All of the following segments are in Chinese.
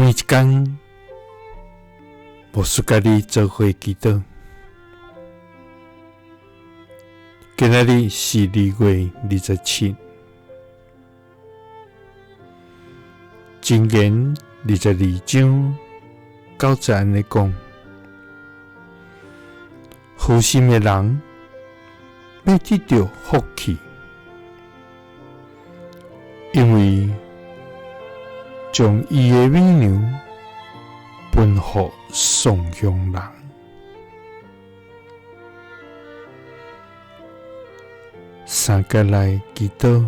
每一天，牧师甲你做伙祈祷。今仔日是2月27，箴言22章9節安尼講：好心的人要得到福氣，因為將伊的美娘分予喪凶人。三個來祈禱，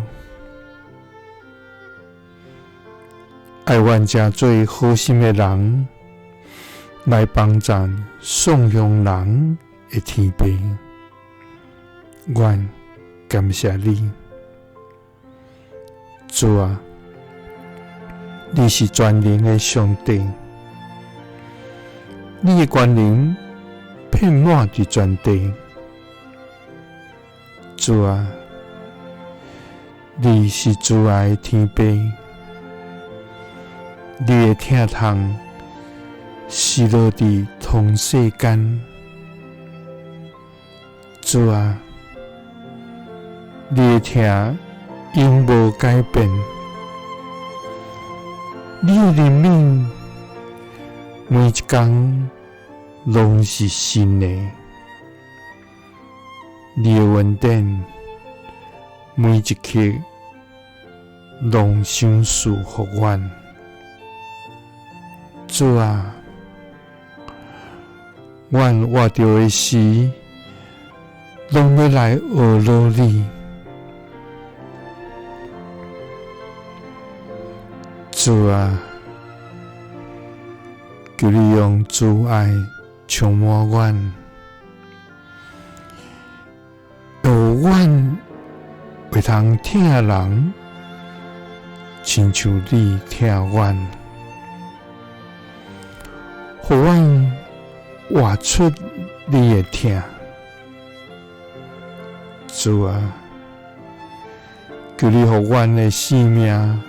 愛阮這做好心的人，來幫助喪凶人的天父。阮感謝你，主啊！你是全能的上帝，你的權能遍滿佇全地。主啊，你是慈愛的天父，你的疼痛是落佇通世間。主啊，你的疼永無改變。你的憐憫每一天攏是新的，你的恩典每一刻攏賞賜予阮。主啊，阮活着的時，攏要來學勞你。主啊，求你用慈愛充滿阮，讓阮會通疼人，親像你疼阮，讓阮活出你的疼。主啊，求你讓阮的性命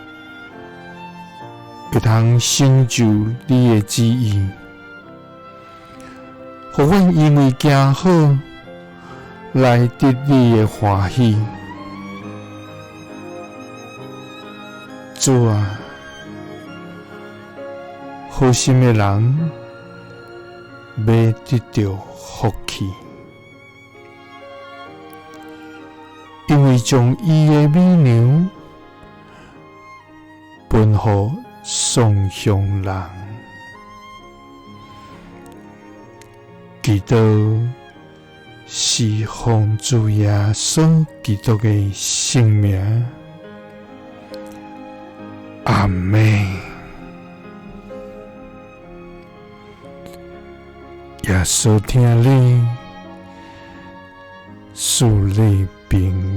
會通成就你的旨意，互阮因為行好來得你的歡喜。主啊，好心的人要得到福氣，因為將伊的美娘分予喪凶人。祈禱是奉主耶穌基督的聖名，阿們。耶穌聽你，賜你平